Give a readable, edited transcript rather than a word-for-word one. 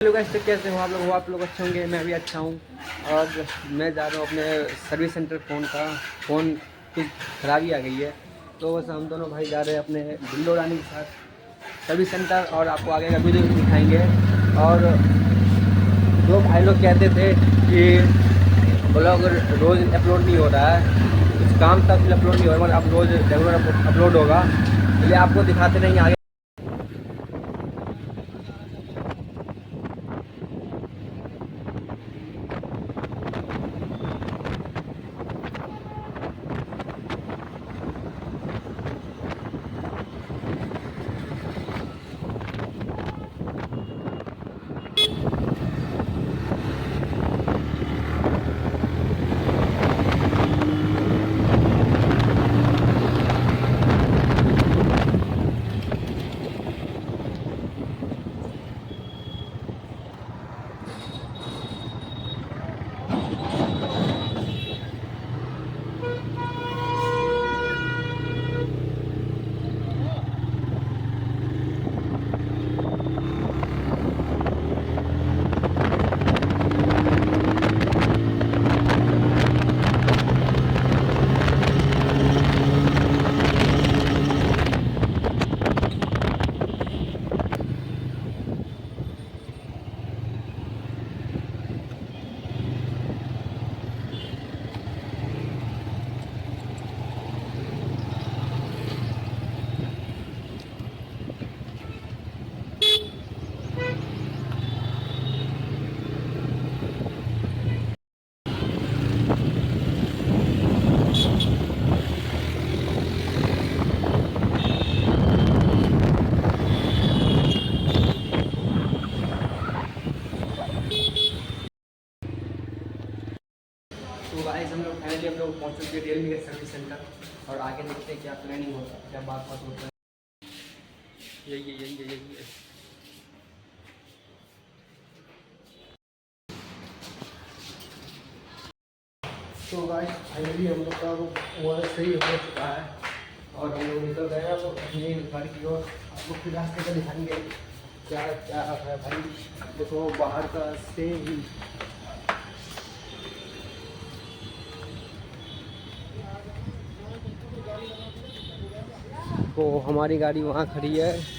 Hello guys, तो कैसे हो आप लोग अच्छे होंगे। मैं भी अच्छा हूँ। और मैं जा रहा हूँ अपने सर्विस सेंटर। फ़ोन की खराबी आ गई है, तो बस हम दोनों भाई जा रहे हैं अपने बिल्लो रानी के साथ सर्विस सेंटर, और आपको आगे का वीडियो दिखाएंगे। और दो भाई लोग कहते थे कि ब्लॉग रोज़ अपलोड नहीं हो रहा है, कुछ काम था इसलिए अपलोड नहीं हो रहा, मगर अब रोज़ रेगुलर अपलोड होगा, इसलिए आपको दिखाते रहेंगे आगे। तो गाइस, हम लोग पहुँच चुके हैं रियलमी के सर्विस सेंटर, और आगे देखते हैं क्या प्लानिंग होता है, क्या बात होता है। यही है। तो गाइस, फाइनली हम लोग का वो सही हो चुका है, और हम लोग निकल गए हैं अपनी घर की ओर। आपको फिर रास्ते का दिखाएंगे क्या क्या है भाई। देखो बाहर का सेम। तो हमारी गाड़ी वहाँ खड़ी है।